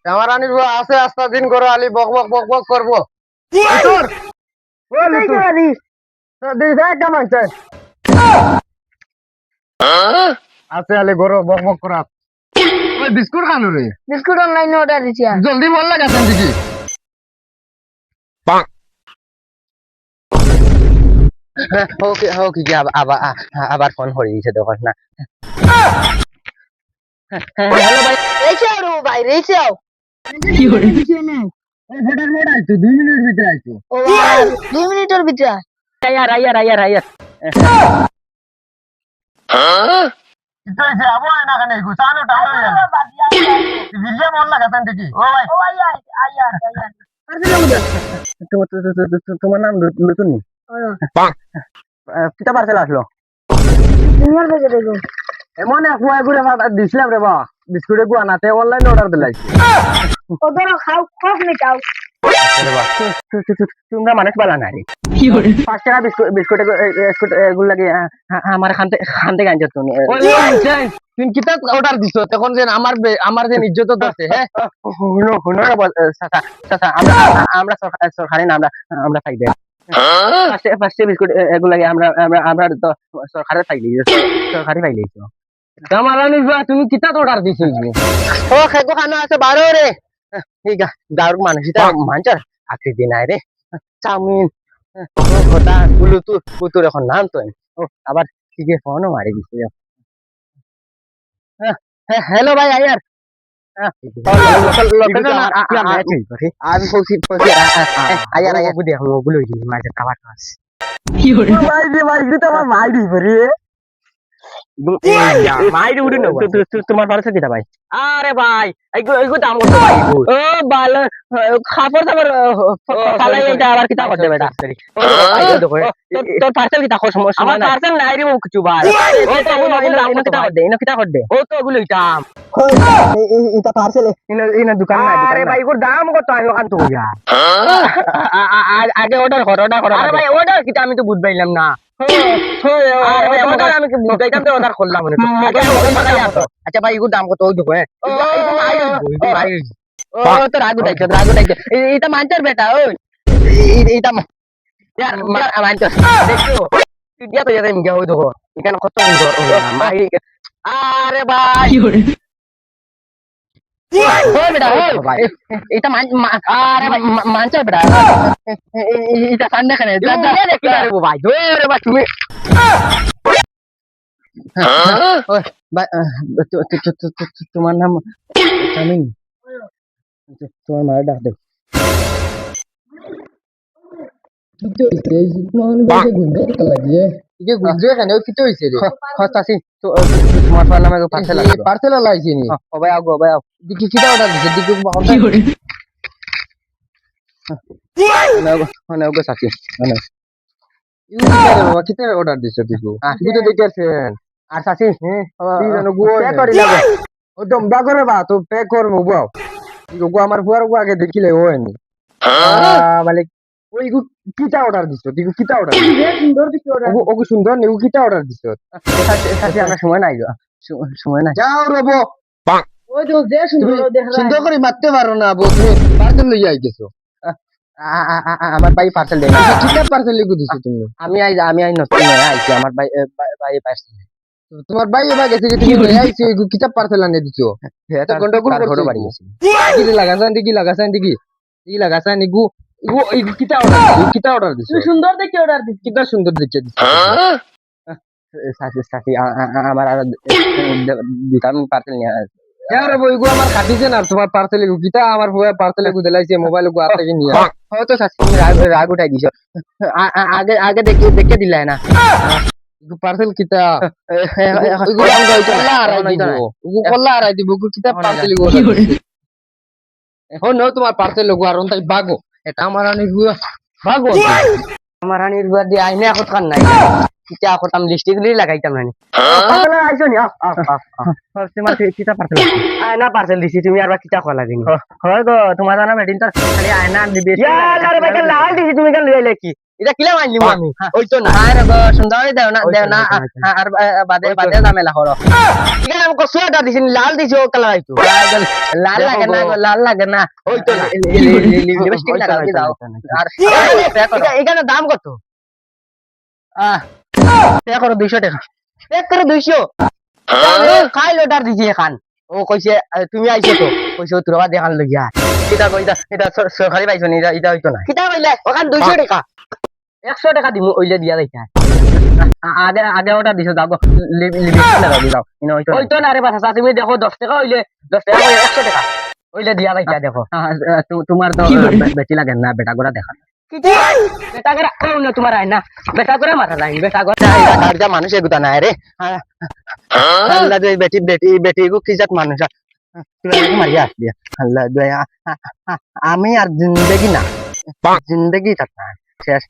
আমার আনির বউ আছে আস্তা দিন করে আলি বক বক বক বক করবো লিটুর, ও লিটুর, দিদি কেমন চাই আছে আলি গরো বক বক করা ওই বিস্কুট খানো রে বিস্কুট অনলাইনে অর্ডার দিছি জলদি বল লাগাছেন দেখি ওকে ওকে কি আবার আবার ফোন করে দিয়েছে দোকান না হ্যালো ভাই রেছে আর ভাই রেছে আও কি করে ফোটার মোড আইছো 2 মিনিট ভিতরে আইছো ও ভাই 2 মিনিটের ভিতরে আয়ার আয়ার আয়ার আয়ার আবো না কানে গুসানো টানো ভিজে মন লাগাছেন দেখি ও ভাই ও ভাই আয়ার তোমার নাম নতুন নি কিতা পার্সেল আসলো দুনিয়ার ভেজে দেখো এমন এক ফুয়া করে দিছিলাম রে বা বিস্কুটে গুয়ানাতে অনলাইন অর্ডার দিলাইছি ওদের খাও খোস মিটাও তোমরা মানুষ বালা না রে 5 টাকা বিস্কুট এগুলো লাগে আমার খানতে গাঞ্জ তুমি তুই কিতা অর্ডার দিছ তখন যে আমার যে ইজ্জত আছে হ্যাঁ হুনো হুনো চাচা আমরা সরকারি না আমরা পাই দেয় পাঁচটা বিস্কুট এগুলো লাগে আমরা তো সরকারের পাইলি সরকারি পাইলি আমার তুমি কিতা অর্ডার দিছ ও খেকো খানো আছে বারো রে ঠিক গাঁর মানুষ মানচার আকৃতি নাই রে চাউমিন হতা বুলুতুর এখন নাম তো আবার ঠিকই ফোনও মারি দিছে হ্যালো ভাই আয়ার আমি বলছি আয়ার আয়ার বুঝে ওগুলো মাঝে খাবার খাস কি করে ভাই রে ভাই তুই তো আমার মাইরি করে মাইরি উড়ি না তোমার পারছে কিটা ভাই আরে ভাই এগুলো দাম কত ভাই ও বাল খাবার দাবার ফালাই এটা আবার কিটা করতে বেটা তোর পার্সেল কিটা কর সমস্যা আমার পার্সেল নাই রে কিছু ভাই ও তো কিটা করতে ও তো ওগুলো দাম এটা পার্সেল ইনা দোকান নাই আরে ভাই এগুলোর দাম কত আমি ওখান তো আগে অর্ডার কর আরে ভাই অর্ডার কিটা আমি তো বুঝবাইলাম না আমি বুঝাইতাম তো অর্ডার করলাম আচ্ছা ভাই এগুলোর দাম কত ওই দেখো তো রাগু দেখছো এটা মানচার বেটা ওই এটা মানচার দেখছো দিয়া তো যাতে ওই দেখো এখানে কত আরে ভাই এটা মানচার বেটা এটা সামনে খানে ভাই ধরে ভাই তুমি তোমার নাম আমি তোমার মায়ের ডাক দেব তোমার নামে পার্সেল লাইছি নি ভাই আগো ভাই দিকি কিটা অর্ডার দিছে দিকি মানে ওকে সাথী মানে বাবা কিটা অর্ডার দিছে দিকু দুটো দেখেছেন আর সাথী কি জানো গো পে করি লাগো ও দম দা করে বা তো পে করব বাও গো আমার বুয়ার গো আগে দেখিলে হয়নি মানে ওই কিটা অর্ডার দিছো দিকু কিটা অর্ডার সুন্দর দিছি অর্ডার ওগো সুন্দর নিউ কিটা অর্ডার দিছো সাথী আমরা সময় নাই সময় নাই যাও রবো ওই যে সুন্দর দেখা সুন্দর করে মারতে পারো না বউ তুমি পার্সেল লই আইছো আমার ভাই পার্সেল দেয় কিটা পার্সেল লিখে দিছো তুমি আমি নতুন নয় আইছি আমার ভাই পার্সেল তোমার ভাই এবার গেছে যে তুমি লই আইছো কিটা পার্সেল আনে দিছো এটা গন্ডগোল করছো বাড়ি গেছে কি লাগাছেন দেখি কি লাগাছেন ইগু ইগু ইগু কিটা অর্ডার দিছো সুন্দর দেখে অর্ডার দিছি কিটা সুন্দর দেখে দিছো সাথী আমার আর দিতাম পার্সেল নিয়ে यार वो इगो আমার খাটিছে না তোমার পার্সেল গিতা আমার পুরো পার্সেল গু দিলাইছে মোবাইল গু হাত থেকে নিয়ে হয়তো সাথী রাগ উঠাই দিছো আগে আগে দেখে দিলাই না ইগো পার্সেল কিতা ইগো দাম গাইতো না আরাই দিব কিতা পার্সেল গু এখন ন তোমার পার্সেল গু আর তাই বাগো এটা আমার আনি বাগো আমার আনির বাদে আইনে এখন কান নাই কিতা করতাম লিস্টিগুলি লাগাইতাম না পার্সেল আইছো নি তোমার কিতা পার্সেল আয়না পার্সেল দিছি তুমি আর কিতা কলা লাগেনি হয় গো তোমার জানা বেডিন তো খালি আয়না দিবে ইয়ার আরে ভাই লাল দিছি তুমি কেন লইলে কি এটা কিলা মানলি আমি ওই তো না আরে গো সুন্দর দেও না আর বাদে বাদে ঝামেলা করো ঠিক আছে আমাকে সোয়াটা দিছেন লাল দিছো কালার আইতো লাল লাগে না গো লাল লাগে না ওই তো না লিপস্টিক লাগাও কি দাও আর এখানে দাম কত পে করো 200 টাকা এক করে 200 খাই লোটার দিছি এখান ও কইছে তুমি আইছো তো কইছে তোর বাবা দেখান লগিয়া এটা কইতা এটা সরকারি পাইছো নি এটা হইতো না কিটা কইলে ওখান 200 টাকা 100 টাকা দিমু ওইলে দিয়া যাইতা আগে আগে ওটা দিছো দাও লিপস্টিক লাগাও দাও ইনো হইতো ওই তো না রে বাছা তুমি দেখো 10 টাকা হইলে 10 টাকা 100 টাকা হইলে দিয়া যাইতা দেখো তোমার তো বেটি লাগে না বেটা গোরা দেখা কিটা বেটা করে আও না তোমার আয় না বেটা করে মারা যাই বেটা করে যা মানুষ এগুতা নাই রে আল্লাহ দে বেটি বেটি বেটি গো কি জাত মানুষ তুমি আমাকে মারিয়া আসলি আল্লাহ দয়া আমি আর জিন্দেগি না জিন্দেগি থাক না শেষ